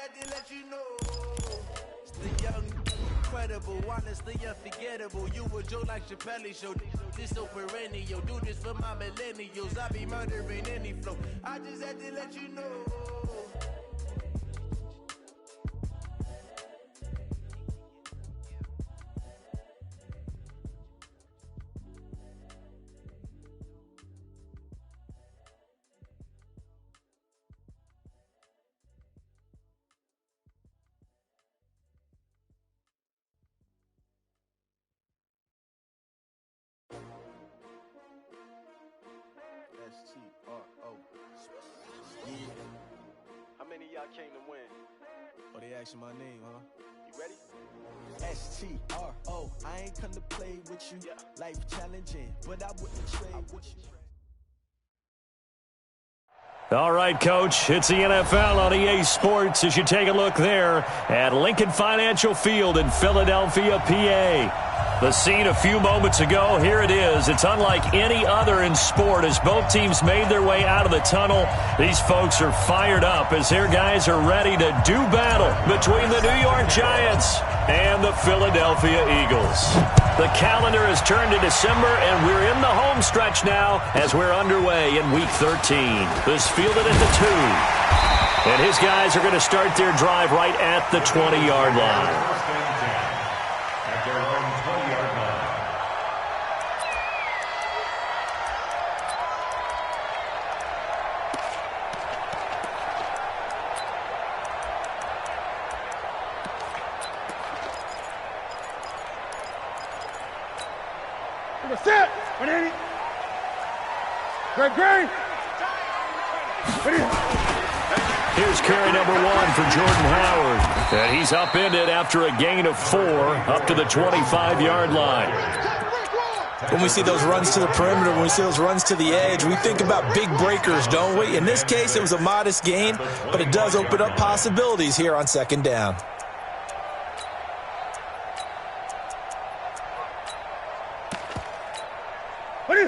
had to let you know. It's the young, incredible, honestly unforgettable. You a joke like Chappelle Show. This so perennial. Do this for my millennials. I be murdering any flow. I just had to let you know. S-T-R-O. Yeah. How many of y'all came to win? Oh, they asking my name, huh? You ready? S-T-R-O. I ain't come to play with you. Yeah. Life challenging, but I wouldn't trade with you. All right, Coach, it's the NFL on EA Sports as you take a look there at Lincoln Financial Field in Philadelphia, PA. The scene a few moments ago, here it is. It's unlike any other in sport as both teams made their way out of the tunnel. These folks are fired up as their guys are ready to do battle between the New York Giants and the Philadelphia Eagles. The calendar has turned to December, and we're in the home stretch now as we're underway in Week 13. This fielded at the 2. And his guys are going to start their drive right at the 20-yard line. Set. Great. Here's carry number 1 for Jordan Howard. And he's upended after a gain of 4 up to the 25-yard line. When we see those runs to the perimeter, when we see those runs to the edge, we think about big breakers, don't we? In this case, it was a modest gain, but it does open up possibilities here on second down.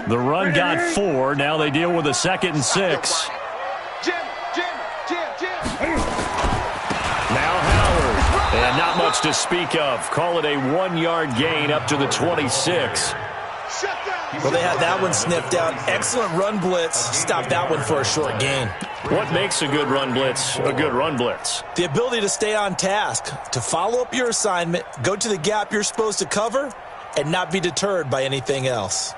The run got 4. Now they deal with a 2nd and 6. Now Howard. And not much to speak of. Call it a 1-yard gain up to the 26. Well, they had that one sniffed out. Excellent run blitz. Stop that one for a short gain. What makes a good run blitz a good run blitz? The ability to stay on task, to follow up your assignment, go to the gap you're supposed to cover, and not be deterred by anything else.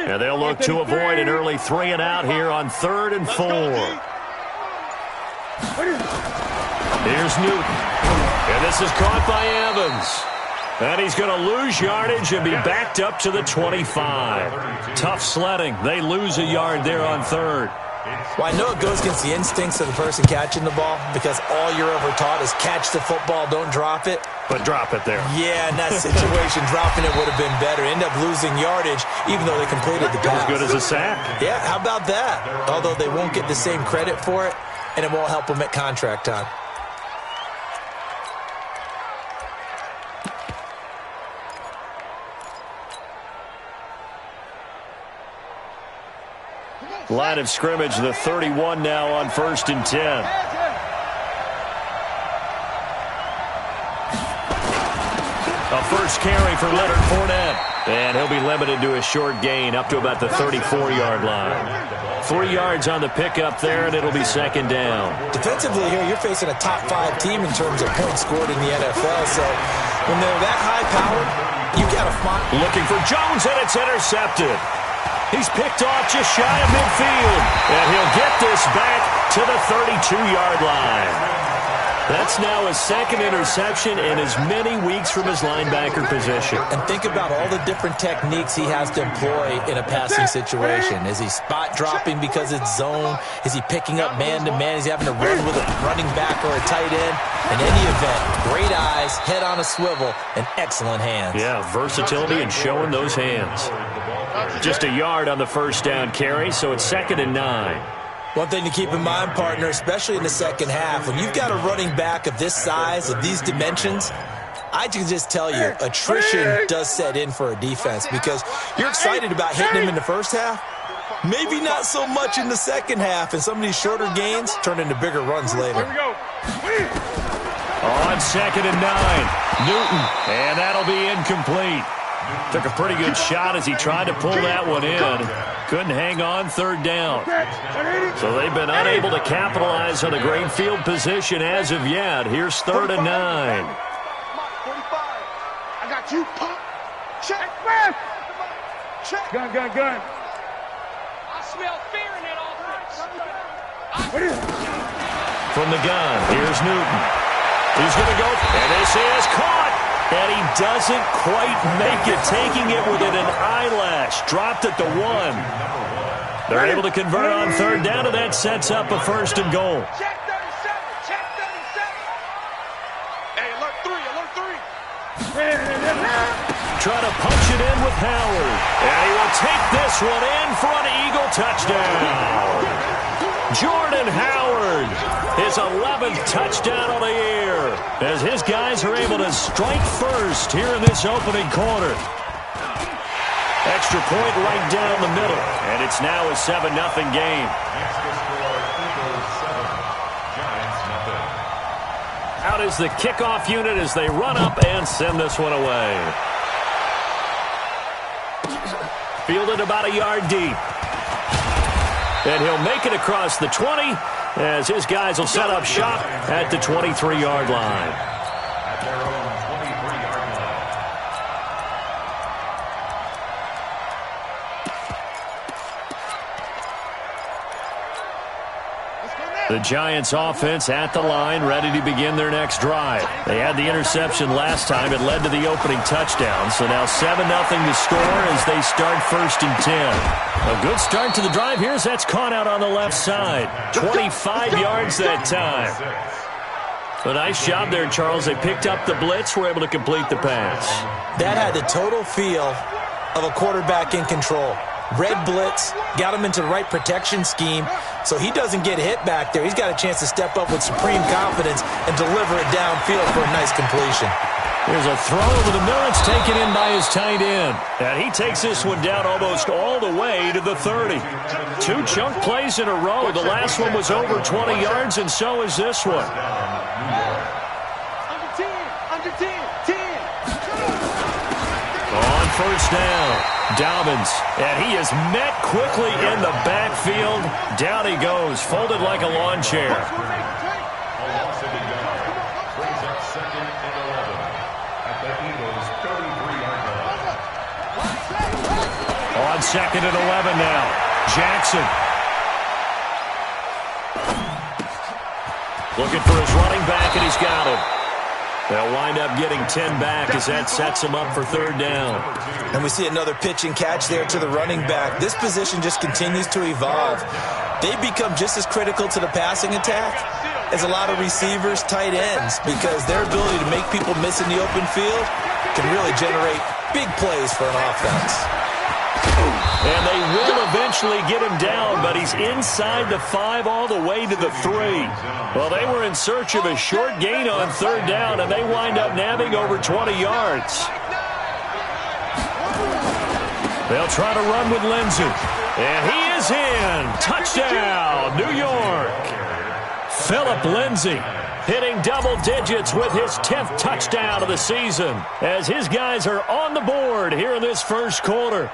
And they'll look to avoid an early 3 and out here on 3rd and 4. Here's Newton. And this is caught by Evans. And he's going to lose yardage and be backed up to the 25. Tough sledding. They lose a yard there on 3rd. Well, I know it goes against the instincts of the person catching the ball because all you're ever taught is catch the football, don't drop it. But drop it there. Yeah, in that situation, dropping it would have been better. End up losing yardage even though they completed the pass. As good as a sack. Yeah, how about that? Although they won't get the same credit for it, and it won't help them at contract time. Line of scrimmage, the 31 now on 1st and 10. A first carry for Leonard Fournette. And he'll be limited to a short gain up to about the 34-yard line. 3 yards on the pickup there, and it'll be 2nd down. Defensively here, you're facing a top 5 team in terms of points scored in the NFL. So when they're that high-powered, you got to find. Looking for Jones, and it's intercepted. He's picked off just shy of midfield. And he'll get this back to the 32-yard line. That's now his 2nd interception in as many weeks from his linebacker position. And think about all the different techniques he has to employ in a passing situation. Is he spot dropping because it's zone? Is he picking up man-to-man? Is he having to run with a running back or a tight end? In any event, great eyes, head on a swivel, and excellent hands. Yeah, versatility and showing those hands. Just a yard on the first down carry, so it's 2nd and 9. One thing to keep in mind, partner, especially in the second half, when you've got a running back of this size, of these dimensions, I can just tell you, attrition does set in for a defense because you're excited about hitting him in the first half. Maybe not so much in the second half, and some of these shorter gains turn into bigger runs later. On 2nd and 9, Newton, and that'll be incomplete. Took a pretty good shot as he tried to pull that one in. Couldn't hang on 3rd down. So they've been unable to capitalize on a great field position as of yet. Here's 3rd and 9. 45. I got you. Pump. Check, man. Check. Gun. I smell fear in that offense. From the gun, here's Newton. He's going to go, and this is caught. And he doesn't quite make it, taking it within an eyelash. Dropped it to 1. They're able to convert on 3rd down, and that sets up a 1st and goal. Check 37. Check 37. Hey, alert 3. Try to punch it in with Howard. And he will take this one in for an Eagle touchdown. Jordan Howard, his 11th touchdown on the year, as his guys are able to strike first here in this opening quarter. Extra point right down the middle, and it's now a 7-0 game. Out is the kickoff unit as they run up and send this one away. Fielded about a yard deep. And he'll make it across the 20 as his guys will set up shop at the 23-yard line. The Giants offense at the line, ready to begin their next drive. They had the interception last time. It led to the opening touchdown. So now 7-0 to score as they start 1st and 10. A good start to the drive. Here's that's caught out on the left side. 25 yards that time. A nice job there, Charles. They picked up the blitz, were able to complete the pass. That had the total feel of a quarterback in control. Red blitz, got him into the right protection scheme, so he doesn't get hit back there. He's got a chance to step up with supreme confidence and deliver it downfield for a nice completion. There's a throw over the middle. It's taken in by his tight end. And he takes this one down almost all the way to the 30. 2 chunk plays in a row. The last one was over 20 yards, and so is this one. Under 10. On 1st down, Dobbins, and he is met quickly in the backfield. Down he goes, folded like a lawn chair. On 2nd and 11 now, Jackson. Looking for his running back, and he's got him. They'll wind up getting 10 back as that sets him up for 3rd down. And we see another pitch and catch there to the running back. This position just continues to evolve. They become just as critical to the passing attack as a lot of receivers, tight ends, because their ability to make people miss in the open field can really generate big plays for an offense. And they will eventually get him down, but he's inside the 5 all the way to the 3. Well, they were in search of a short gain on 3rd down, and they wind up nabbing over 20 yards. They'll try to run with Lindsey. And he is in. Touchdown, New York. Philip Lindsey hitting double digits with his 10th touchdown of the season as his guys are on the board here in this first quarter.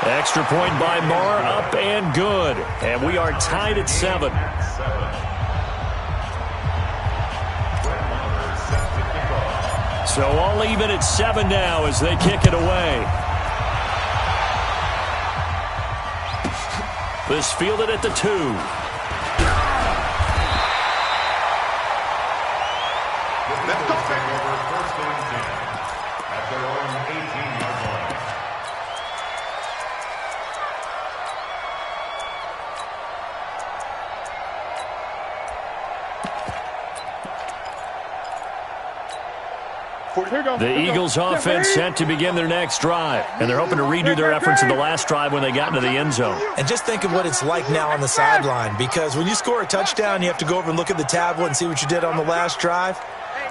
Extra point by Marr, up and good. And we are tied at 7. So all even at 7 now as they kick it away. This fielded at the 2. The Eagles offense set to begin their next drive, and they're hoping to redo their efforts in the last drive when they got into the end zone. And just think of what it's like now on the sideline, because when you score a touchdown, you have to go over and look at the tablet and see what you did on the last drive.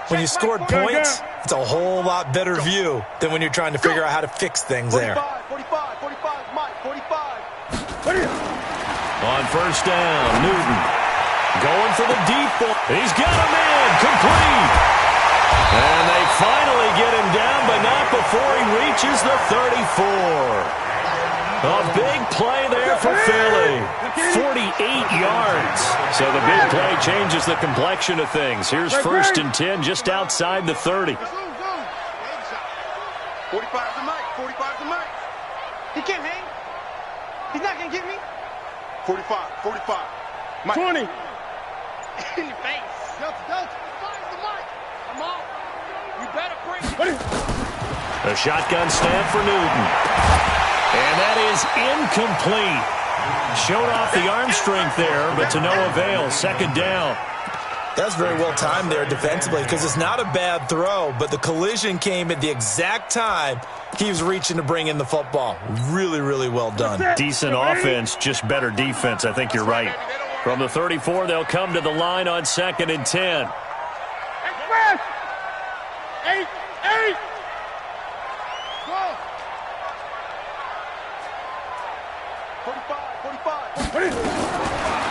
When you scored points, it's a whole lot better view than when you're trying to figure out how to fix things there. 45, Mike, 45. On first down, Newton going for the deep ball. He's got a man, complete. And they finally get him down, but not before he reaches the 34. A big play there for Philly. 48 yards. So the big play changes the complexion of things. Here's first and 10 just outside the 30. 45 to Mike, 45 to Mike. He can't hang. He's not going to get me. 45. Mike. 20. In your face. Delta. Fire the mic. I'm out. You better bring it. A shotgun snap for Newton. And that is incomplete. Showed off the arm strength there, but to no avail. Second down. That's very well timed there defensively, because it's not a bad throw, but the collision came at the exact time he was reaching to bring in the football. Really, really well done. Decent offense, just better defense. I think you're right. From the 34, they'll come to the line on second and 10. Express! 8. Go! 45.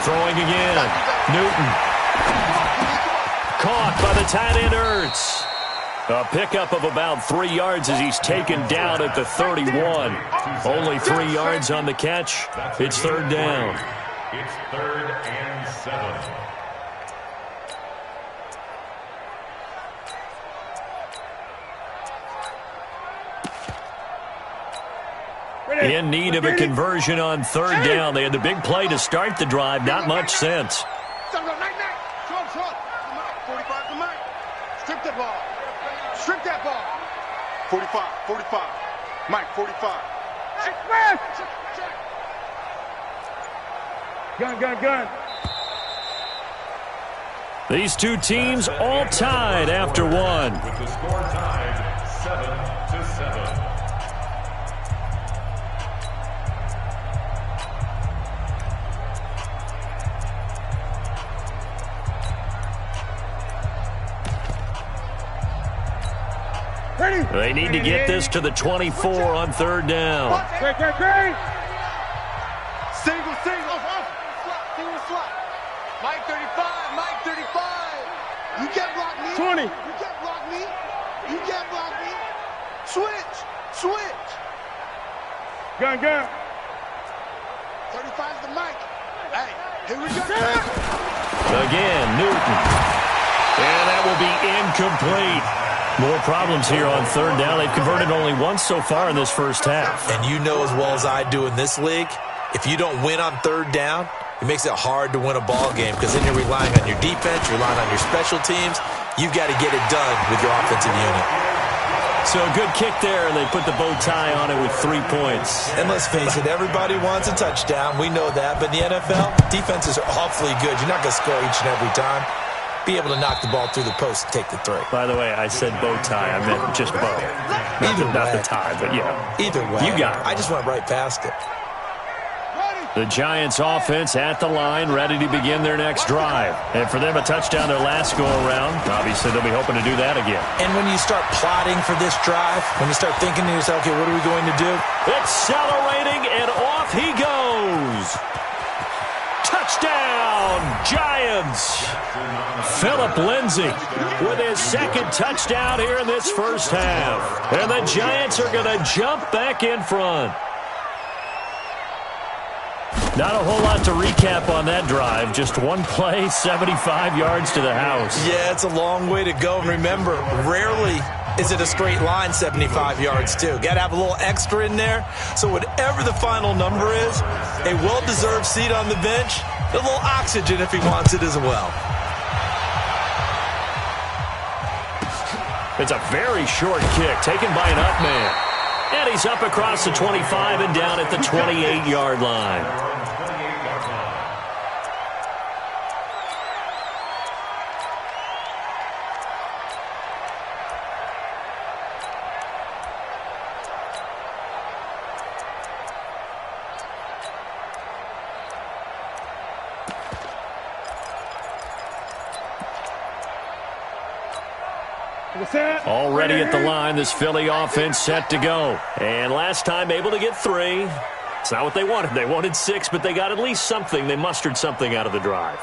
Throwing again. Newton. Caught by the tight end Ertz. A pickup of about 3 yards as he's taken down at the 31. Only 3 yards on the catch. It's third down. It's 3rd and 7. In need of a conversion on third down. They had the big play to start the drive. Not much sense. Short. 45 to Mike. Strip that ball. 45. Mike, 45. Express! Gun. These two teams all tied after one. With the score tied 7-7. They need to get this to the 24 on third down. Great. Single. Single slot. Mike 35. You can't block me. 20. You can't block me. Switch. Gun. 35's the Mike. Hey, here we go. Again, Newton. And that will be incomplete. More problems here on third down. They've converted only once so far in this first half. And you know as well as I do in this league, if you don't win on third down, it makes it hard to win a ball game, because then you're relying on your defense, you're relying on your special teams. You've got to get it done with your offensive unit. So a good kick there, and they put the bow tie on it with 3 points. And let's face it, everybody wants a touchdown. We know that. But in the NFL, defenses are awfully good. You're not going to score each and every time. Be able to knock the ball through the post and take the three. By the way, I said bow tie. I meant just bow. Not the tie, but yeah. Either way. You got it. I just went right past it. The Giants offense at the line, ready to begin their next drive. And for them, a touchdown their last go-around. Obviously, they'll be hoping to do that again. And when you start plotting for this drive, when you start thinking to yourself, okay, what are we going to do? Accelerating, and off he goes. Touchdown, Giants. Philip Lindsay with his second touchdown here in this first half. And the Giants are going to jump back in front. Not a whole lot to recap on that drive. Just one play, 75 yards to the house. Yeah, it's a long way to go. And remember, rarely is it a straight line 75 yards, too. Got to have a little extra in there. So whatever the final number is, a well-deserved seat on the bench, a little oxygen if he wants it as well. It's a very short kick taken by an up man. And he's up across the 25 and down at the 28-yard line. Already at the line, this Philly offense set to go. And last time able to get 3. It's not what they wanted. They wanted 6, but they got at least something. They mustered something out of the drive.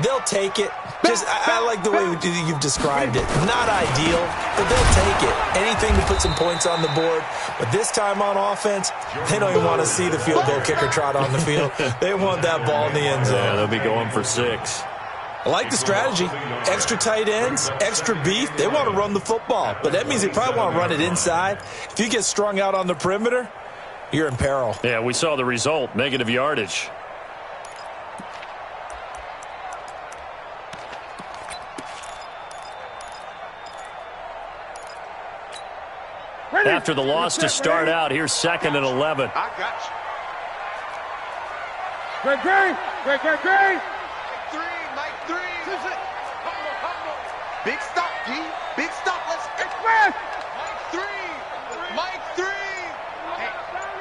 They'll take it. I like the way you've described it. Not ideal, but they'll take it. Anything to put some points on the board. But this time on offense, they don't even want to see the field goal kicker trot on the field. They want that ball in the end zone. Yeah, they'll be going for 6. I like the strategy. Extra tight ends, extra beef. They want to run the football, but that means they probably want to run it inside. If you get strung out on the perimeter, you're in peril. Yeah, we saw the result, negative yardage. After the loss to start out, here's 2nd and 11. I got you. Great. Mike 3. Big stop, G. Big stop. Let's express. Mike 3. Hey,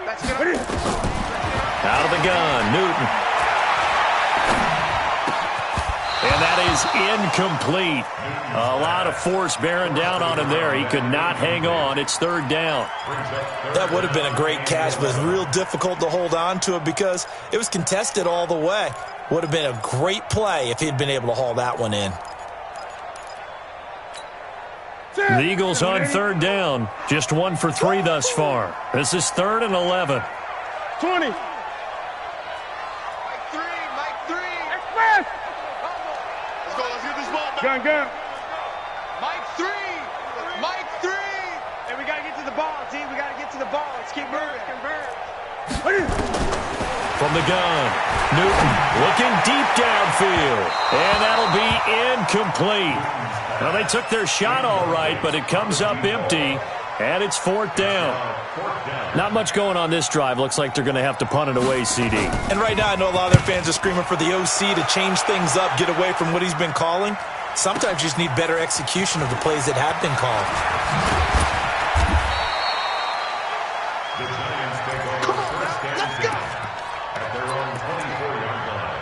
let's get it. Out of the gun, Newton. And that is incomplete. A lot of force bearing down on him there. He could not hang on. It's 3rd down. That would have been a great catch, but it's real difficult to hold on to it because it was contested all the way. Would have been a great play if he'd been able to haul that one in. The Eagles on 3rd down. Just 1 for 3 thus far. This is 3rd and 11. 20. Mike 3. Express. Let's go. Let's get this ball back. Gun. Mike 3. And we got to get to the ball, T. We got to get to the ball. Let's keep moving. From the gun, Newton looking deep downfield. And that'll be incomplete. Well, they took their shot all right, but it comes up empty. And it's 4th down. Not much going on this drive. Looks like they're going to have to punt it away, CD. And right now I know a lot of their fans are screaming for the OC to change things up, get away from what he's been calling. Sometimes you just need better execution of the plays that have been called. The Giants take over first down and 6 at their own 24-yard line.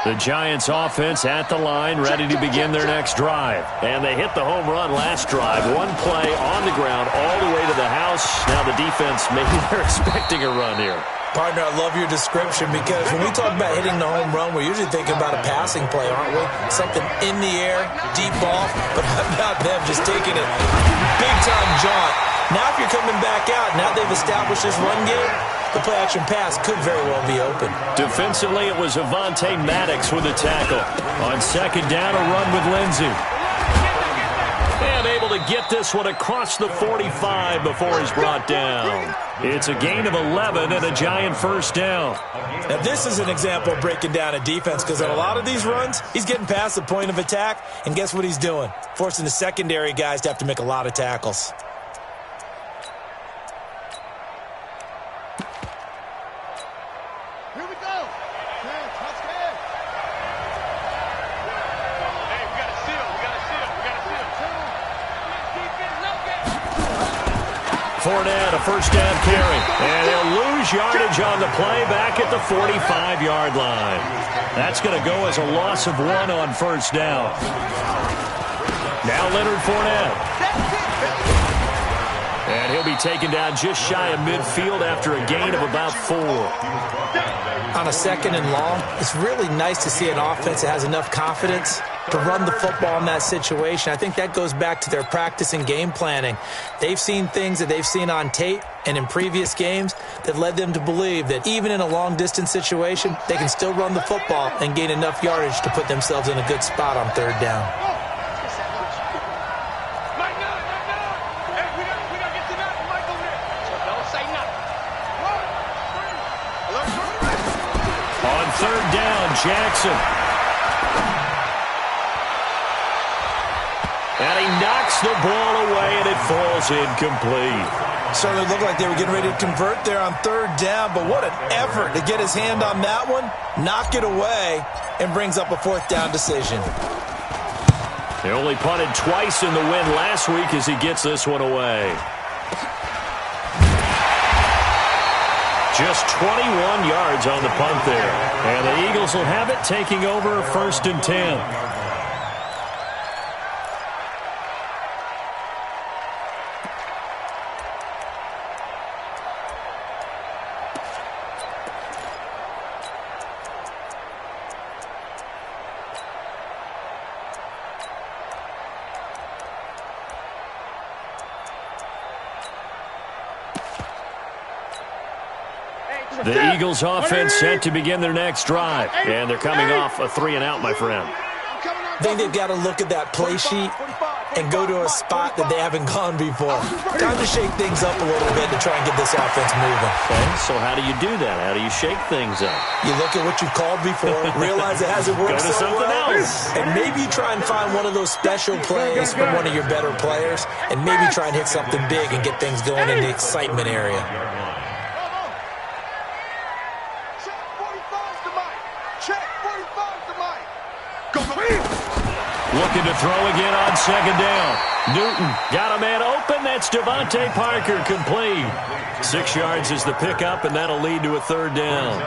The Giants offense at the line, ready to begin their next drive. And they hit the home run last drive. 1 play on the ground all the way to the house. Now the defense, maybe they're expecting a run here. Partner, I love your description because when we talk about hitting the home run, we're usually thinking about a passing play, aren't we? Something in the air, deep ball, but how about them just taking it big-time jaunt. Now if you're coming back out, now they've established this run game, the play-action pass could very well be open. Defensively, it was Avonte Maddox with a tackle. On 2nd down, a run with Lindsey. And able to get this one across the 45 before he's brought down. It's a gain of 11 and a Giant 1st down. Now, this is an example of breaking down a defense because on a lot of these runs, he's getting past the point of attack, and guess what he's doing? Forcing the secondary guys to have to make a lot of tackles. Here we go. Let's go. Hey, we got to seal. Fournette, a 1st down carry. And they'll lose yardage on the play back at the 45-yard line. That's going to go as a loss of 1 on 1st down. Now Leonard Fournette. And he'll be taken down just shy of midfield after a gain of about 4. On a 2nd and long, it's really nice to see an offense that has enough confidence to run the football in that situation. I think that goes back to their practice and game planning. They've seen things that they've seen on tape and in previous games that led them to believe that even in a long-distance situation, they can still run the football and gain enough yardage to put themselves in a good spot on 3rd down. On 3rd down, Jackson. And he knocks the ball away, and it falls incomplete. Certainly looked like they were getting ready to convert there on 3rd down, but what an effort to get his hand on that one, knock it away, and brings up a 4th down decision. They only punted twice in the win last week as he gets this one away. Just 21 yards on the punt there. And the Eagles will have it, taking over 1st and 10. The Eagles offense set to begin their next drive. And they're coming off a 3-and-out, my friend. I think they've got to look at that play sheet and go to a spot that they haven't gone before. Time to shake things up a little bit to try and get this offense moving. Okay, so how do you do that? How do you shake things up? You look at what you've called before, realize it hasn't worked Go to so something well, else. and maybe try and find one of those special plays from one of your better players, and maybe try and hit something big and get things going in the excitement area. Looking to throw again on second down. Newton got a man open. That's Devontae Parker, complete. 6 yards is the pickup, and that'll lead to a third down.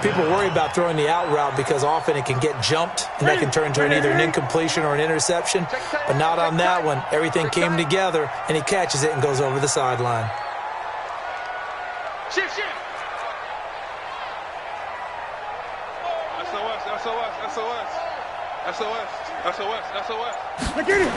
People worry about throwing the out route because often it can get jumped, and that can turn into either an incompletion or an interception. But not on that one. Everything came together, and he catches it and goes over the sideline. Shift. SOS. I get it.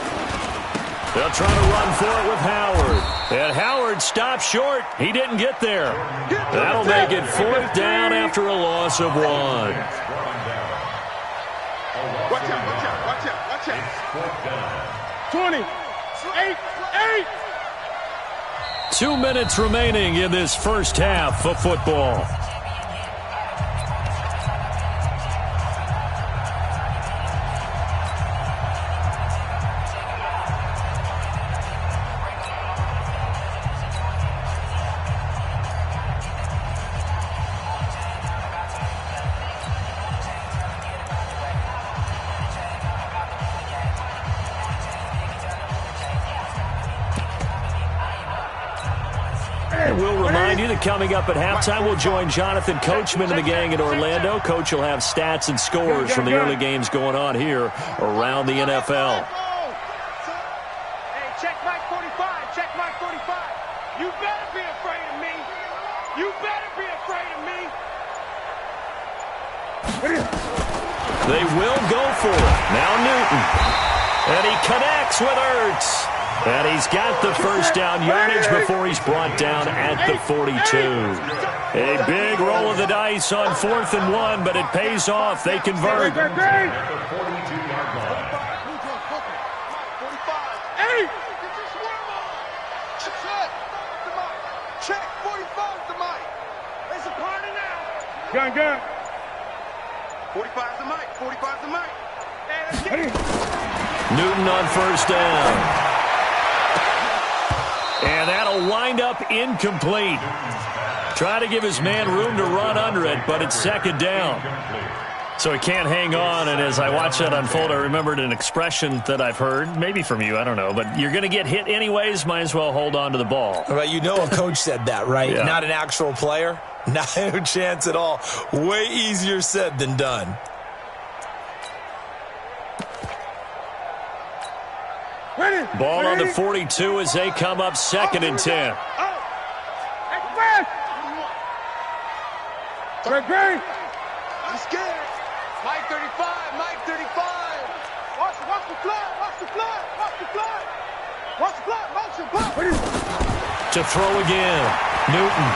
They'll try to run for it with Howard. And Howard stopped short. He didn't get there. That'll make it 4th down after a loss of 1. Watch out. 20. 8. 2 minutes remaining in this first half of football. We'll remind you that coming up at halftime, we'll join Jonathan Coachman and the gang in Orlando. Coach will have stats and scores from the early games going on here around the NFL. Hey, check Mike 45. Check Mike 45. You better be afraid of me. You better be afraid of me. They will go for it. Now Newton. And he connects with Ertz. And he's got the first down yardage before he's brought down at the 42. A big roll of the dice on 4th and 1, but it pays off. They convert. Gun. 45's the mic. 45's the mic. Newton on first down. And that'll wind up incomplete. Try to give his man room to run under it, but it's second down. So he can't hang on, and as I watch that unfold, I remembered an expression that I've heard, maybe from you, I don't know, but you're going to get hit anyways, might as well hold on to the ball. Well, you know a coach said that, right? Yeah. Not an actual player. Not a chance at all. Way easier said than done. Ball on the 42 as they come up 2nd and 10. I'm scared. Mike 35. Mike 35. Watch the flag. Watch the flag. Watch the flag. Watch the flag. Motion. To throw again. Newton.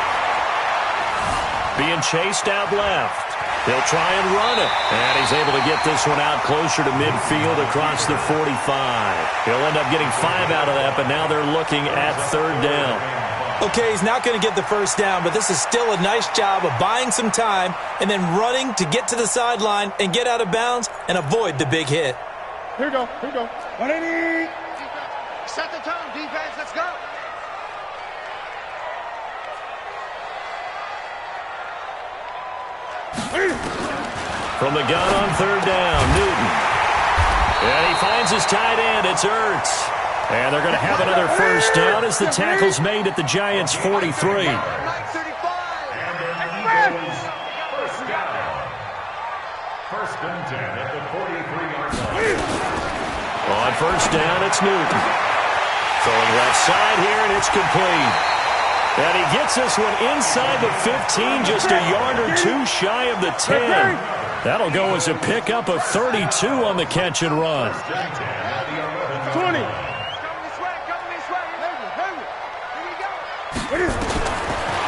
Being chased out left. They'll try and run it. And he's able to get this one out closer to midfield across the 45. He'll end up getting 5 out of that, but now they're looking at 3rd down. Okay, he's not going to get the first down, but this is still a nice job of buying some time and then running to get to the sideline and get out of bounds and avoid the big hit. Here we go. 180. Set the tone, defense. Let's go. From the gun on 3rd down, Newton. And he finds his tight end. It's Ertz. And they're going to have another first down as the tackle's made at the Giants' 43. First down. First and 10 at the 43-yard line. On first down, it's Newton. Throwing left side here, and it's complete. And he gets this one inside the 15, just a yard or 2 shy of the 10. That'll go as a pickup of 32 on the catch and run. 20.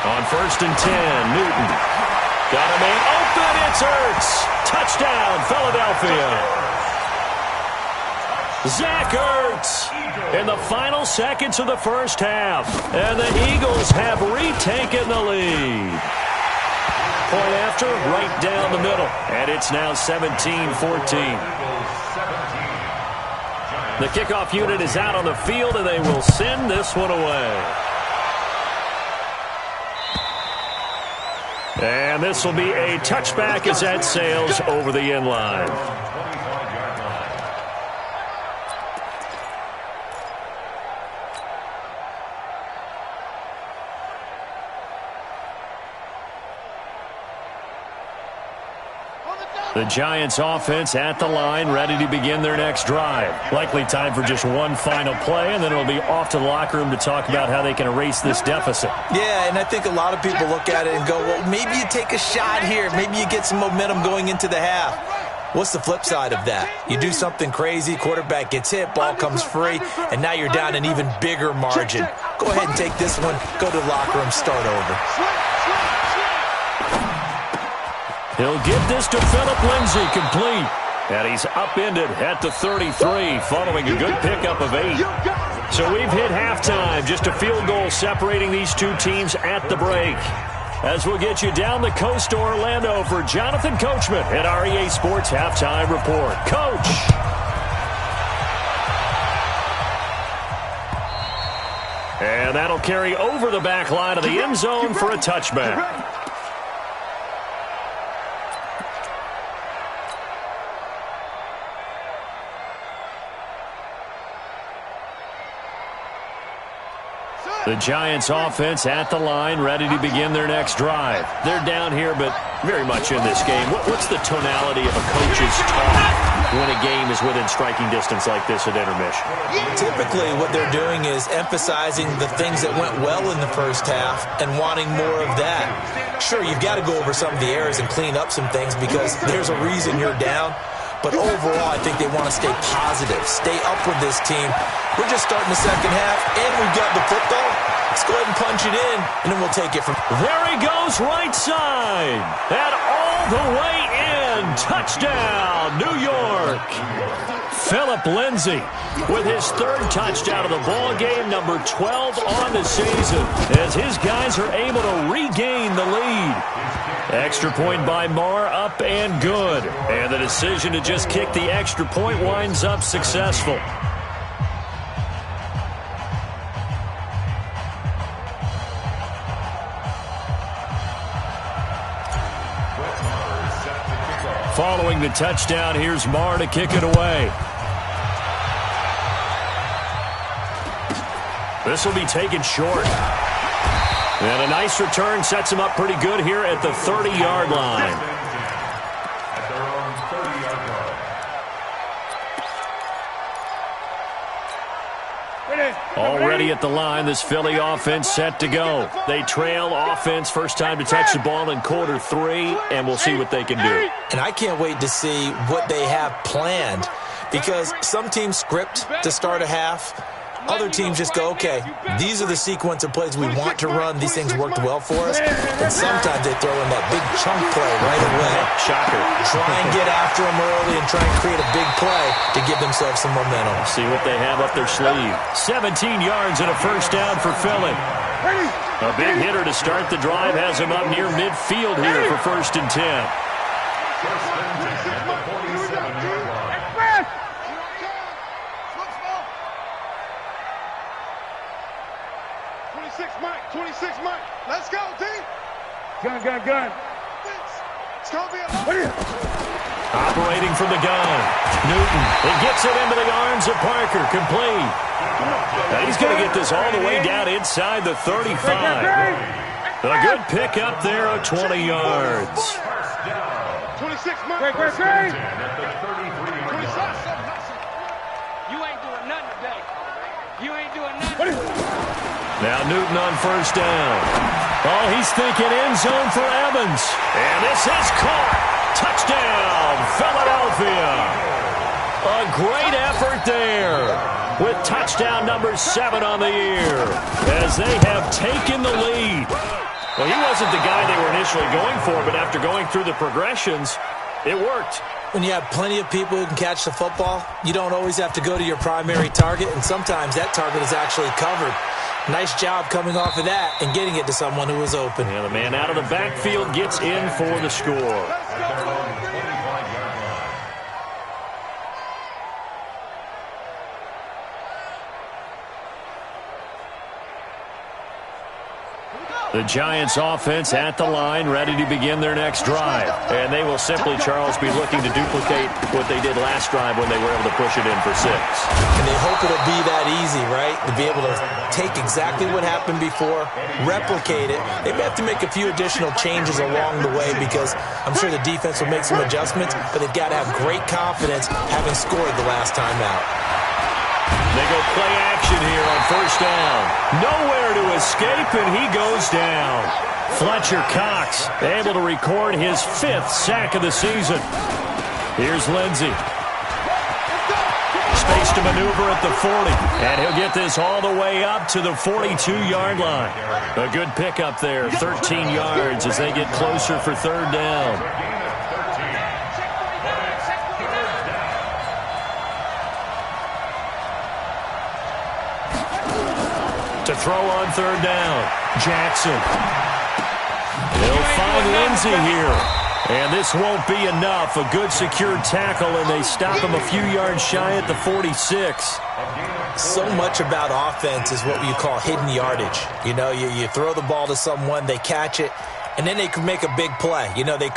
On 1st and 10, Newton. Got a man open. It's Ertz. Touchdown, Philadelphia. Zach Ertz in the final seconds of the first half. And the Eagles have retaken the lead. Point after, right down the middle. And it's now 17-14. The kickoff unit is out on the field, and they will send this one away. And this will be a touchback as that sails over the end line. The Giants offense at the line, ready to begin their next drive. Likely time for just one final play, and then it'll be off to the locker room to talk about how they can erase this deficit. Yeah, and I think a lot of people look at it and go, well, maybe you take a shot here. Maybe you get some momentum going into the half. What's the flip side of that? You do something crazy, quarterback gets hit, ball comes free, and now you're down an even bigger margin. Go ahead and take this one, go to the locker room, start over. He'll give this to Philip Lindsay, complete. And he's upended at the 33, following a good pickup of 8. So we've hit halftime, just a field goal separating these two teams at the break. As we'll get you down the coast to Orlando for Jonathan Coachman at REA Sports Halftime Report. Coach! And that'll carry over the back line of the end zone for a touchback. The Giants offense at the line, ready to begin their next drive. They're down here, but very much in this game. What's the tonality of a coach's talk when a game is within striking distance like this at intermission? Typically, what they're doing is emphasizing the things that went well in the first half and wanting more of that. Sure, you've got to go over some of the errors and clean up some things because there's a reason you're down. But overall, I think they want to stay positive, stay up with this team. We're just starting the second half, and we've got the football. Let's go ahead and punch it in, and then we'll take it from there. He goes right side, and all the way in. Touchdown, New York. Philip Lindsay with his 3rd touchdown of the ball game, number 12 on the season, as his guys are able to regain the lead. Extra point by Marr, up and good. And the decision to just kick the extra point winds up successful. Following the touchdown, here's Marr to kick it away. This will be taken short. And a nice return sets him up pretty good here at the 30-yard line. At their own 30-yard line. Already at the line, this Philly offense set to go. They trail offense, first time to touch the ball in quarter 3, and we'll see what they can do. And I can't wait to see what they have planned because some teams script to start a half. Other teams just go, okay, these are the sequence of plays we want to run. These things worked well for us. And sometimes they throw in that big chunk play right away. Shocker. Try and get after them early and try and create a big play to give themselves some momentum. See what they have up their sleeve. 17 yards and a first down for Philly. A big hitter to start the drive has him up near midfield here for 1st and 10. First and 10 at the 47-yard line. 26 Mike. Let's go, D. Gun. It's going to be a Operating from the gun. Newton. He gets it into the arms of Parker. Complete. Now he's going to get this all the way down inside the 35. A good pickup there of 20 yards. 26 Mike. At the 33-yard line. You ain't doing nothing today. You ain't doing nothing. Now Newton on first down. Oh, he's thinking end zone for Evans. And this is caught. Touchdown, Philadelphia. A great effort there with touchdown number 7 on the year as they have taken the lead. Well, he wasn't the guy they were initially going for, but after going through the progressions, it worked. When you have plenty of people who can catch the football, you don't always have to go to your primary target, and sometimes that target is actually covered. Nice job coming off of that and getting it to someone who was open. Yeah, the man out of the backfield gets in for the score. The Giants offense at the line, ready to begin their next drive. And they will simply, Charles, be looking to duplicate what they did last drive when they were able to push it in for 6. And they hope it'll be that easy, right? To be able to take exactly what happened before, replicate it. They may have to make a few additional changes along the way because I'm sure the defense will make some adjustments, but they've got to have great confidence having scored the last time out. They go play action here on first down. Nowhere to escape, and he goes down. Fletcher Cox able to record his 5th sack of the season. Here's Lindsey. Space to maneuver at the 40, and he'll get this all the way up to the 42-yard line. A good pickup there, 13 yards as they get closer for third down. To throw on third down, Jackson. They'll find Lindsey here. And this won't be enough. A good secured tackle, and they stop him a few yards shy at the 46. So much about offense is what you call hidden yardage. You know, you throw the ball to someone, they catch it, and then they can make a big play. You know, they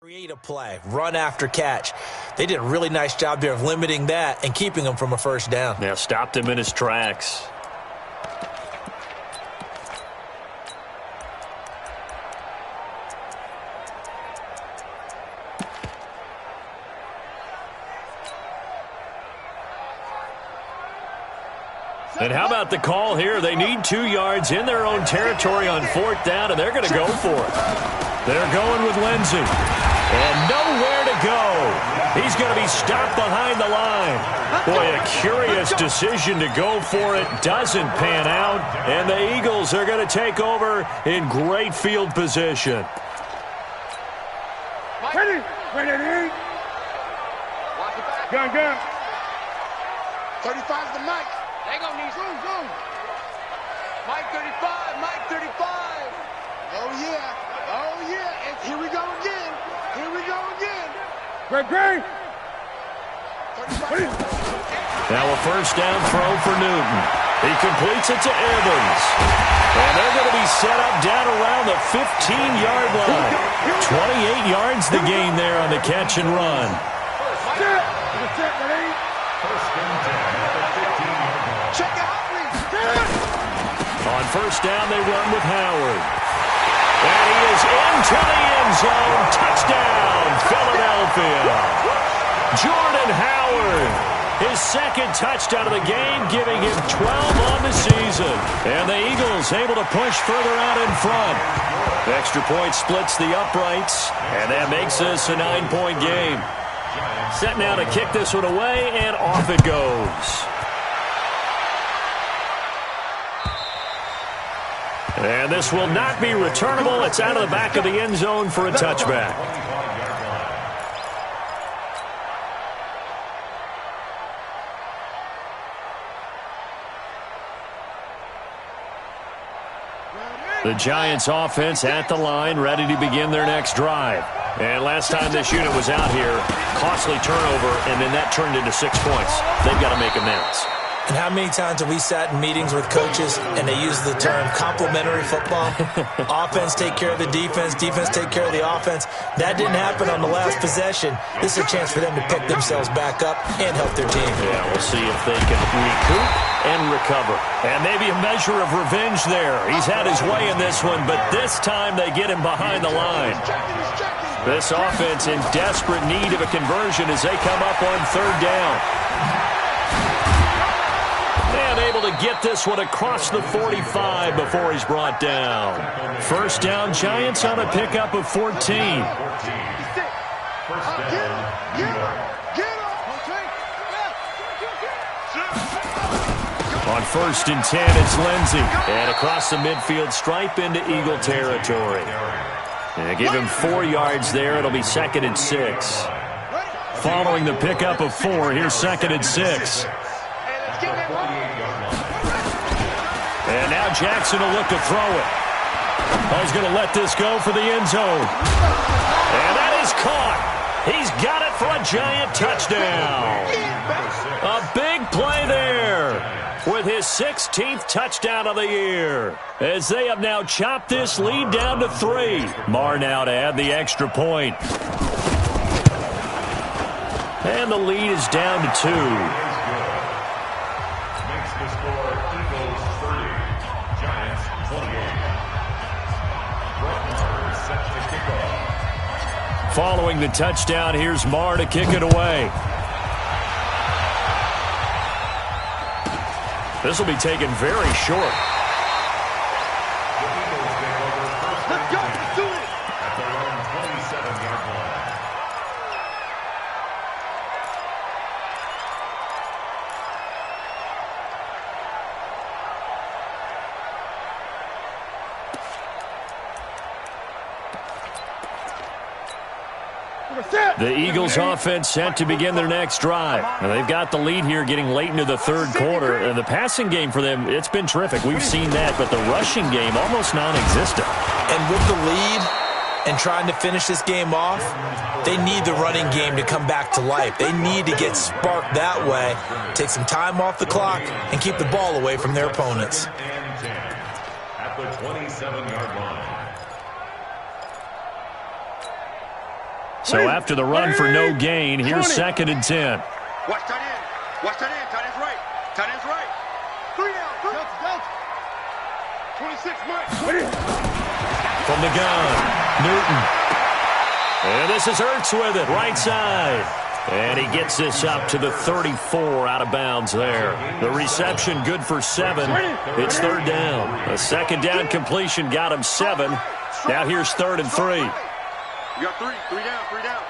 create a play, run after catch. They did a really nice job there of limiting that and keeping him from a first down. Yeah, stopped him in his tracks. And how about the call here? They need 2 yards in their own territory on 4th down, and they're going to go for it. They're going with Lindsey. And nowhere to go. He's going to be stopped behind the line. Boy, a curious decision to go for it. Doesn't pan out. And the Eagles are going to take over in great field position. Ready? Ready? Gun. 35's the Mike. They gonna need Zoom. Mike 35, Mike 35. Oh, yeah. And here we go again. Great. Now a first down throw for Newton. He completes it to Evans. And they're going to be set up down around the 15-yard line. 28 yards the gain there on the catch and run. On first down, they run with Howard. And he is into the end zone. Touchdown, Philadelphia. Jordan Howard, his 2nd touchdown of the game, giving him 12 on the season. And the Eagles able to push further out in front. The extra point splits the uprights, and that makes this a 9-point game. Set now to kick this one away, and off it goes. And this will not be returnable. It's out of the back of the end zone for a touchback. The Giants offense at the line, ready to begin their next drive. And last time this unit was out here, costly turnover, and then that turned into 6 points. They've got to make amends. And how many times have we sat in meetings with coaches and they use the term complementary football? Offense take care of the defense, defense take care of the offense. That didn't happen on the last possession. This is a chance for them to pick themselves back up and help their team. Yeah, we'll see if they can recoup and recover. And maybe a measure of revenge there. He's had his way in this one, but this time they get him behind the line. This offense in desperate need of a conversion as they come up on third down. And able to get this one across the 45 before he's brought down. First down, Giants on a pickup of 14. First down, New York. On first and 10, it's Lindsey. And across the midfield stripe into Eagle territory. And give him 4 yards there. It'll be 2nd and 6. Following the pickup of 4, here's 2nd and 6. And now Jackson will look to throw it. He's going to let this go for the end zone. And that is caught. He's got it for a Giant touchdown. A big play there with his 16th touchdown of the year. As they have now chopped this lead down to 3. Marr now to add the extra point. And the lead is down to 2. Makes the score Eagles 30, Giants 28. Brett Maher set to kick off. Following the touchdown, here's Marr to kick it away. This will be taken very short. The Eagles take over first and 10 at their own 27-yard line. The Eagles offense set to begin their next drive. Now, they've got the lead here getting late into the third quarter. And the passing game for them, it's been terrific. We've seen that, but the rushing game almost non-existent. And with the lead and trying to finish this game off, they need the running game to come back to life. They need to get sparked that way, take some time off the clock, and keep the ball away from their opponents. And 10 at the 27-yard line. So after the run for no gain, here's 2nd and 10. Watch tight end. Watch tight end. Tight end's right. Tight end's right. 3 down. 26, Mike. From the gun, Newton. And this is Ertz with it, right side. And he gets this up to the 34 out of bounds there. The reception good for 7. It's third down. A second down completion got him 7. Now here's 3rd and 3. You got 3. 3 down. 3 down.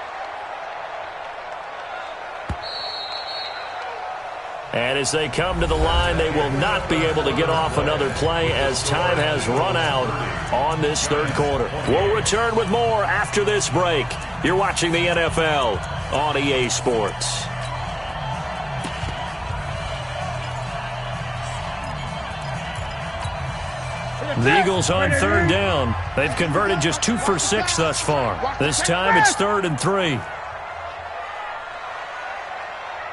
And as they come to the line, they will not be able to get off another play as time has run out on this third quarter. We'll return with more after this break. You're watching the NFL on EA Sports. The Eagles on third down. They've converted just 2 for 6 thus far. This time it's 3rd and 3.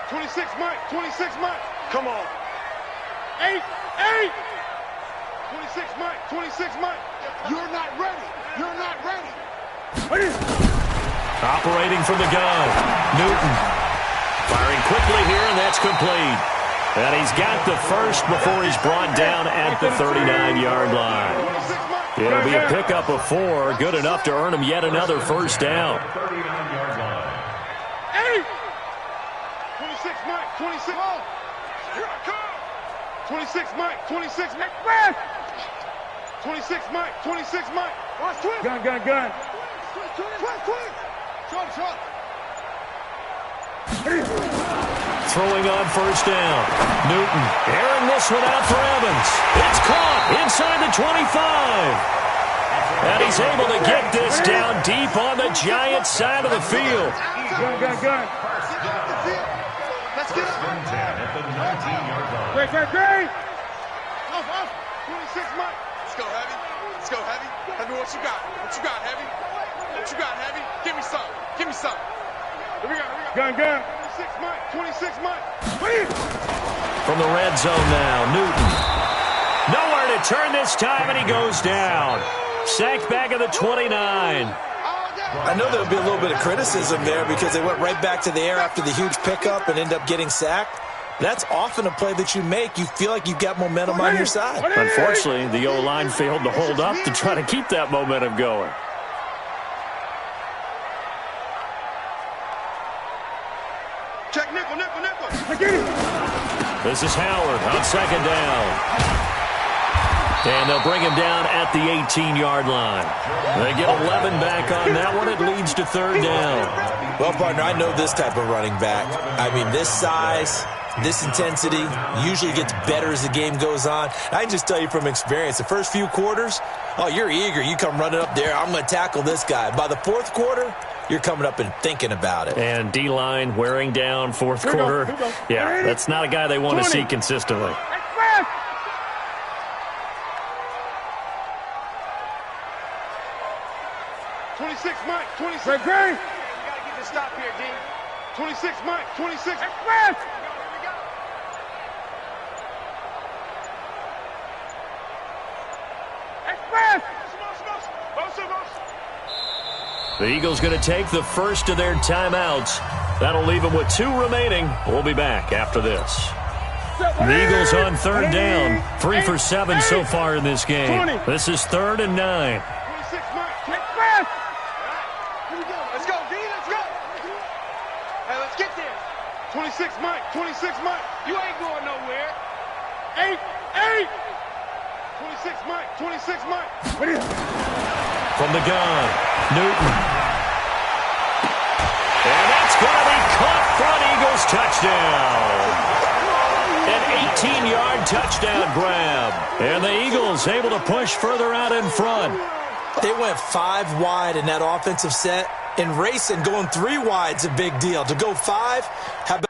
26, Mike. 26, Mike. Come on. 8. 26, Mike. 26, Mike. You're not ready. You're not ready. Operating from the gun, Newton. Firing quickly here, and that's complete. And he's got the first before he's brought down at the 39-yard line. It'll be a pickup of 4, good enough to earn him yet another first down. 39-yard line. 26, Mike. 26. Here I come. 26, Mike. 26, Mike. 26, Mike. 26, Mike. Watch 20. Gun. 20. Shot. Throwing on first down. Newton airing this one out for Evans. It's caught inside the 25. And he's able to get this down deep on the Giants' side of the field. Gun. Let's get First and 10 at the 19-yard line. Great. off. 26, Mike. Let's go, Heavy. Heavy, what you got? Heavy? What you got, Heavy? Give me some. Here we go. Gun. 26 Mike. 26 Mike. From the red zone now, Newton. Nowhere to turn this time, and he goes down. Sacked back at the 29. I know there'll be a little bit of criticism there because they went right back to the air after the huge pickup and end up getting sacked. That's often a play that you make. You feel like you've got momentum on your side. Unfortunately, the O-line failed to hold up to try to keep that momentum going. Check nickel. This is Howard on second down. And they'll bring him down at the 18-yard line. They get 11 back on that one. It leads to third down. Well, partner, I know this type of running back. I mean, this size, this intensity usually gets better as the game goes on. I can just tell you from experience, the first few quarters, oh, you're eager. You come running up there, I'm going to tackle this guy. By the fourth quarter, you're coming up and thinking about it. And D-line wearing down fourth quarter. Yeah, that's not a guy they want to see consistently. 26 Mike. 26. You gotta get the stop here, D. 26 Mike. 26. Express. The Eagles going to take the first of their timeouts. That'll leave them with 2 remaining. We'll be back after this. The Eagles on third down. 3 for 7 so far in this game. This is 3rd and 9. 26 Mike. Express. Here we go. Let's go, D. Let's go. Hey, let's get there. 26 Mike. 26 Mike. You ain't going nowhere. 8. 26 Mike. 26 Mike. From the gun, Newton. And that's going to be caught for an Eagles touchdown. An 18-yard touchdown grab. And the Eagles able to push further out in front. They went 5 wide in that offensive set. And racing, going 3 wide's a big deal. To go 5, how about